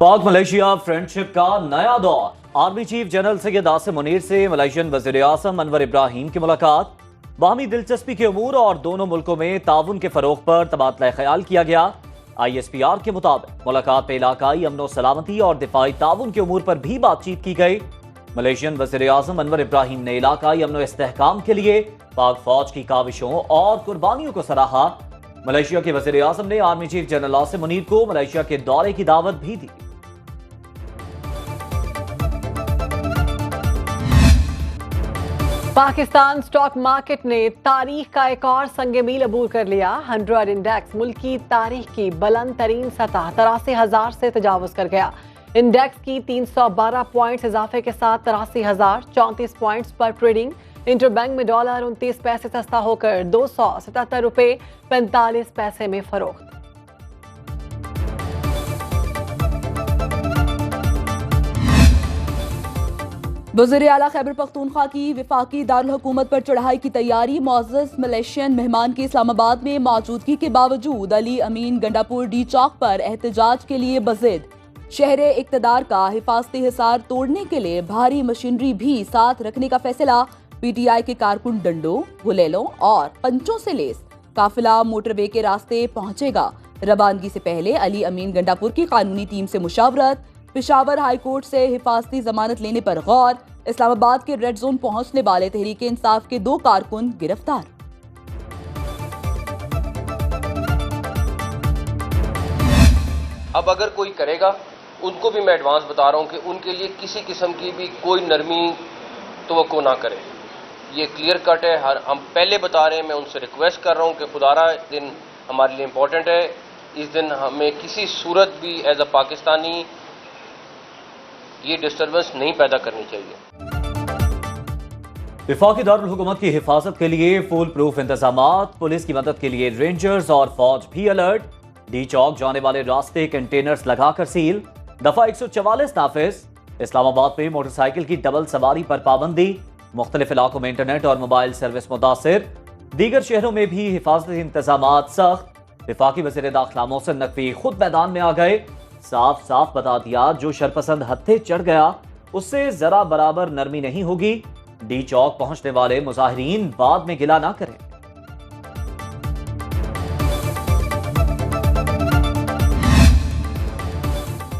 पाक Malaysia friendship का नया दौर। Army chief general Syed Asim Munir से मलेशियन वज़ीर आज़म अनवर इब्राहिम की मुलाकात। बाहमी दिलचस्पी के उमूर और दोनों मुल्कों में ताउन के फरोग पर तबादला ख्याल किया गया। ISPR के मुताबिक मुलाकात में इलाकाई अमन सलामती और दिफाई ताउन के उमूर पर भी बातचीत की गई। मलेशियन वज़ीर आज़म अनवर इब्राहिम ने इलाकाई अमन इस्तेहकाम के लिए पाक फौज की काविशों और कुर्बानियों को सराहा। मलेशिया के वज़ीर आज़म ने army chief general Asim Munir को मलेशिया के दौरे की दावत भी दी। पाकिस्तान स्टॉक मार्केट ने तारीख का एक और संगे मील अबूर कर लिया। 100 इंडेक्स मुल्क की तारीख की बुलंद तरीन सतह 83,000 से तजावुज कर गया। इंडेक्स की 312 पॉइंट्स इजाफे के साथ 83,034 पॉइंट्स पर ट्रेडिंग। इंटरबैंक में डॉलर 29 पैसे सस्ता होकर 277 रुपए 45 पैसे में फरोख्त। वज़ीर आला खैबर पख्तूनख्वा की विफाकी दारुल हुकूमत पर चढ़ाई की तैयारी। मुअज़्ज़ज़ मलेशियन मेहमान की इस्लामाबाद में मौजूदगी के बावजूद अली अमीन गंडापुर डी चौक पर एहतजाज के लिए बज़िद। शहरे इक़्तिदार का हिफाजती हिसार तोड़ने के लिए भारी मशीनरी भी साथ रखने का फैसला। PTI के कारकुन डंडों, गुलेलों और पंचों से लेस काफिला मोटरवे के रास्ते पहुंचेगा। रवानगी से पहले अली अमीन गंडापुर की कानूनी टीम से मुशावरत। पेशावर हाई कोर्ट से हिफाजती जमानत लेने पर गौर। इस्लामाबाद के रेड जोन पहुंचने वाले तहरीक इंसाफ के 2 कारकुन गिरफ्तार। अब अगर कोई करेगा, उनको भी मैं एडवांस बता रहा हूं कि उनके लिए किसी किस्म की भी कोई नरमी तवक्को ना करें। ये क्लियर कट है। हम पहले बता रहे हैं, मैं उनसे रिक्वेस्ट कर रहा हूं कि खुदारा दिन हमारे लिए इम्पोर्टेंट है। इस दिन हमें किसी सूरत भी एज अ पाकिस्तानी ये डिस्टर्बेंस नहीं पैदा करनी चाहिए। विफाकी दारुल हुकूमत की हिफाजत के लिए फुल प्रूफ इंतजामात। पुलिस की मदद के लिए रेंजर्स और फौज भी अलर्ट। डी चौक जाने वाले रास्ते कंटेनर्स लगाकर सील। दफा 144 नाफिज। इस्लामाबाद में मोटरसाइकिल की डबल सवारी पर पाबंदी। मुख्तलिफ इलाकों में इंटरनेट और मोबाइल सर्विस मुतासिर। दीगर शहरों में भी हिफाजती इंतजामात सख्त। विफाकी वज़ीर दाखिला मोहसिन नकवी खुद मैदान में आ गए। साफ साफ बता दिया, जो शरपसंद हत्थे चढ़ गया उससे जरा बराबर नरमी नहीं होगी। डी चौक पहुंचने वाले मुजाहिरीन बाद में गिला ना करें।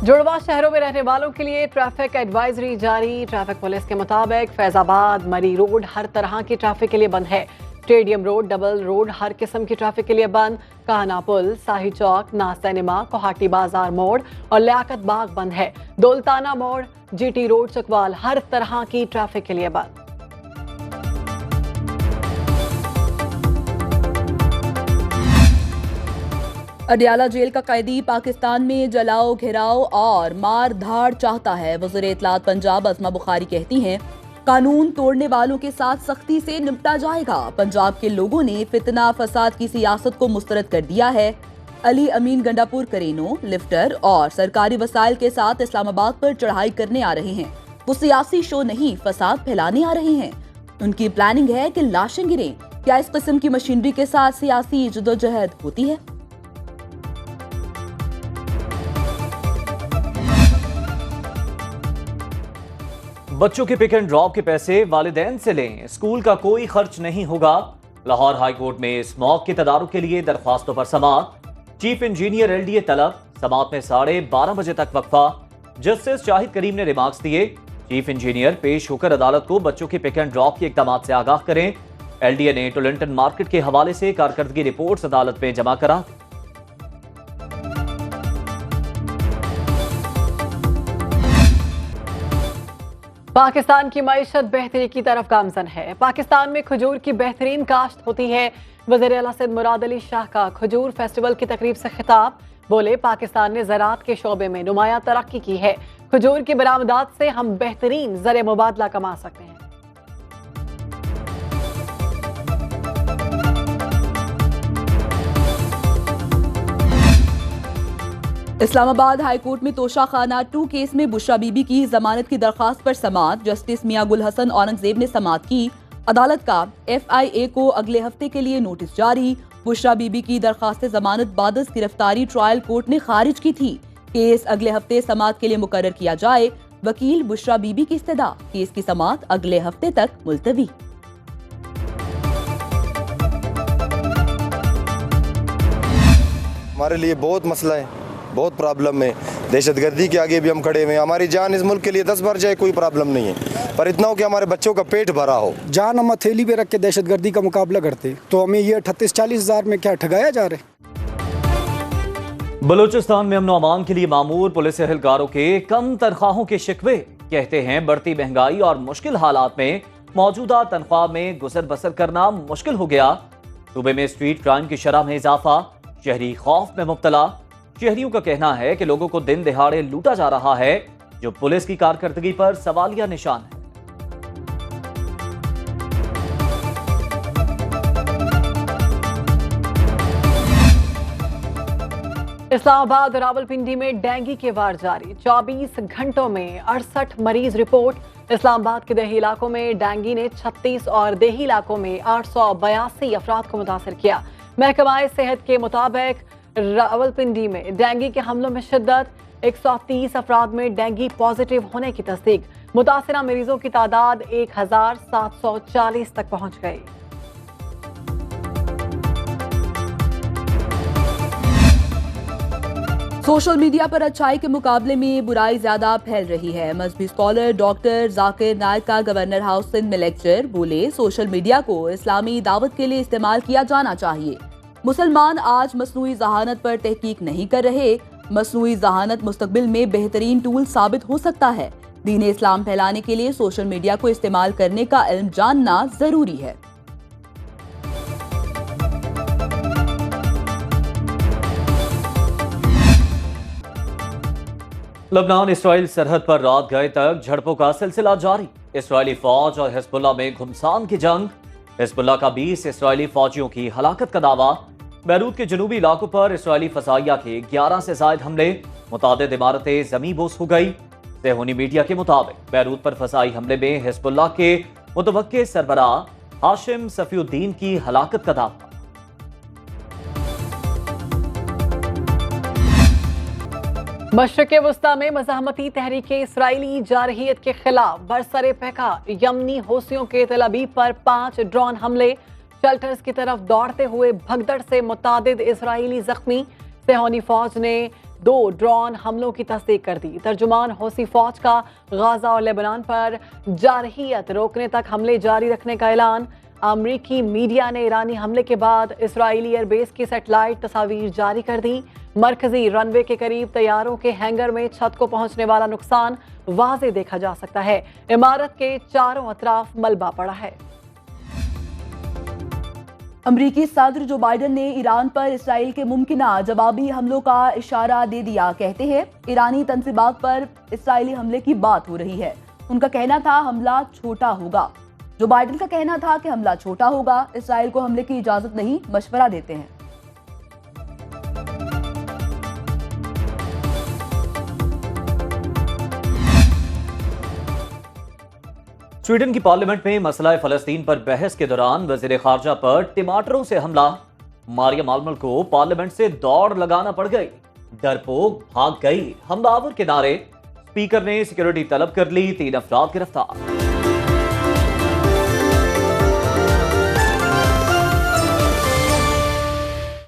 जुड़वा शहरों में रहने वालों के लिए ट्रैफिक एडवाइजरी जारी। ट्रैफिक पुलिस के मुताबिक फैजाबाद मरी रोड हर तरह की ट्रैफिक के लिए बंद है। स्टेडियम रोड, डबल रोड हर किस्म की ट्रैफिक के लिए बंद। काहना पुल, शाही चौक, नाज सिनेमा, कोहाटी बाजार मोड़ और लियाकत बाग बंद है। दौलताना मोड़, GT रोड, चकवाल हर तरह की ट्रैफिक के लिए बंद। अडियाला जेल का कैदी पाकिस्तान में जलाओ, घेराव और मार धाड़ चाहता है। वज़ीर इत्तलात पंजाब अज़मा बुखारी कहती हैं, कानून तोड़ने वालों के साथ सख्ती से निपटा जाएगा। पंजाब के लोगों ने फितना फसाद की सियासत को मुस्तरद कर दिया है। अली अमीन गंडापुर करेनों, लिफ्टर और सरकारी वसाइल के साथ इस्लामाबाद पर चढ़ाई करने आ रहे हैं। वो सियासी शो नहीं, फसाद फैलाने आ रहे हैं। उनकी प्लानिंग है कि लाशें गिरें। क्या इस किस्म की मशीनरी के साथ सियासी जदोजहद होती है? बच्चों के पिक एंड ड्रॉप के पैसे वालिदैन से लें, स्कूल का कोई खर्च नहीं होगा। लाहौर हाई कोर्ट में स्मॉग के तदारुक के लिए दरख्वास्तों पर समाअत। चीफ इंजीनियर LDA तलब। समाअत में 12:30 बजे तक वक्फा। जस्टिस शाहिद करीम ने रिमार्क्स दिए। चीफ इंजीनियर पेश होकर अदालत को बच्चों के पिक एंड ड्रॉप के इक़दामात से आगाह करें। LDA ने टोलिंटन मार्केट के हवाले से कारकर्दगी रिपोर्ट्स अदालत में जमा करा। पाकिस्तान की मईशत बेहतरी की तरफ गामजन है। पाकिस्तान में खजूर की बेहतरीन काश्त होती है। वज़ीर आला सिंध मुराद अली शाह का खजूर फेस्टिवल की तकरीब से खिताब। बोले, पाकिस्तान ने ज़राअत के शोबे में नुमाया तरक्की की है। खजूर की बरामदात से हम बेहतरीन ज़र मुबादला कमा सकते हैं। इस्लामाबाद हाई कोर्ट में तोशा खाना 2 केस में बुशरा बीबी की जमानत की दरखास्त पर समाअत। जस्टिस मियां गुल हसन औरंगजेब ने समाअत की। अदालत का FIA को अगले हफ्ते के लिए नोटिस जारी। बुशरा बीबी की दरखास्त जमानत बादस गिरफ्तारी ट्रायल कोर्ट ने खारिज की थी। केस अगले हफ्ते समाअत के लिए मुकर्रर किया जाए। वकील बुशरा बीबी की इस्तदा, केस की समाअत अगले हफ्ते तक मुलतवी। हमारे लिए बहुत मसला है, बहुत प्रॉब्लम है। दहशतगर्दी के आगे भी हम खड़े हुए हैं। हमारी जान इस मुल्क के लिए 10 बार जाए कोई प्रॉब्लम नहीं है, पर इतना हो कि हमारे बच्चों का पेट भरा हो। जान हम हथेली पे रख के दहशतगर्दी का मुकाबला करते, तो हमें ये 38-40 हज़ार में क्या ठगाया जा रहा है। बलूचिस्तान में अमन और अमान के लिए मामूर पुलिस एहलकारों के कम तनख्वाहों के शिकवे। कहते हैं बढ़ती महंगाई और मुश्किल हालात में मौजूदा तनख्वाह में गुजर बसर करना मुश्किल हो गया। सूबे में स्ट्रीट क्राइम की शरह में इजाफा, शहरी खौफ में मुब्तला। शहरियों का कहना है कि लोगों को दिन दिहाड़े लूटा जा रहा है, जो पुलिस की कारकर्दगी पर सवालिया निशान है। इस्लामाबाद और रावलपिंडी में डेंगू के वार जारी। 24 घंटों में 68 मरीज रिपोर्ट। इस्लामाबाद के देही इलाकों में डेंगू ने 36 और देही इलाकों में 882 अफराद को मुतासर किया। महकमा सेहत के मुताबिक रावलपिंडी में डेंगू के हमलों में शिद्दत। 130 अफराद में डेंगू पॉजिटिव होने की तस्दीक। मुतासरा मरीजों की तादाद 1740 तक पहुंच गई। सोशल मीडिया पर अच्छाई के मुकाबले में बुराई ज्यादा फैल रही है। मजहबी स्कॉलर डॉक्टर जाकिर नायक का गवर्नर हाउस सिंध में लेक्चर। बोले, सोशल मीडिया को इस्लामी दावत के लिए इस्तेमाल किया जाना चाहिए। मुसलमान आज मसनूई जहानत पर तहकीक नहीं कर रहे। मसनूई जहानत मुस्तकबिल में बेहतरीन टूल साबित हो सकता है। दीन इस्लाम फैलाने के लिए सोशल मीडिया को इस्तेमाल करने का इल्म जानना जरूरी है। लबनान इसराइल सरहद पर रात गए तक झड़पों का सिलसिला जारी। इसराइली फौज और हिजबुल्लाह में घुमसान की जंग। हिजबुल्लाह का 20 इसराइली फौजियों की हलाकत का दावा। बैरूत के जनूबी इलाकों पर इसराइली फसाइया के 11 से जायद हमले। मुतादिद इमारतें ज़मींबोस हो गई। सेहूनी मीडिया के मुताबिक बैरूत पर फसाई हमले में हिजबुल्लाह के मुतवक्के सरबराह हाशिम सफीउद्दीन की हलाकत का दावा। मशरिक़ वस्ता में मज़ाहमती तहरीकें इसराइली जारहियत के खिलाफ बरसरे पैका। यमनी हौसियों के तलाबीब पर 5 ड्रोन हमले। शेल्टर्स की तरफ दौड़ते हुए भगदड़ से मुतादिद इसराइली जख्मी। सेहूनी फौज ने 2 ड्रोन हमलों की तस्दीक कर दी। तर्जुमान हौसी फौज का गाजा और लेबनान पर जारहियत रोकने तक हमले जारी रखने का ऐलान। अमरीकी मीडिया ने ईरानी हमले के बाद इसराइली एयरबेस की सैटेलाइट तस्वीर जारी कर दी। मरकजी रनवे के करीब तैयारों के हैंगर में छत को पहुंचने वाला नुकसान वाज़े देखा जा सकता है। इमारत के चारों अतराफ मलबा पड़ा है। अमरीकी सदर जो बाइडन ने ईरान पर इसराइल के मुमकिना जवाबी हमलों का इशारा दे दिया। कहते हैं, ईरानी तंसीबात पर इसराइली हमले की बात हो रही है। उनका कहना था हमला छोटा होगा। जो बाइडन का कहना था कि हमला छोटा होगा। इसराइल को हमले की इजाजत नहीं, मशवरा देते हैं। स्वीडन की पार्लियामेंट में मसला फलस्तीन पर बहस के दौरान वजीर खारजा पर टमाटरों से हमला। मारियम आलमल को पार्लियामेंट से दौड़ लगाना पड़ गई। डरपोक भाग गई, हमलावर के नारे। स्पीकर ने सिक्योरिटी तलब कर ली। 3 अफराद गिरफ्तार।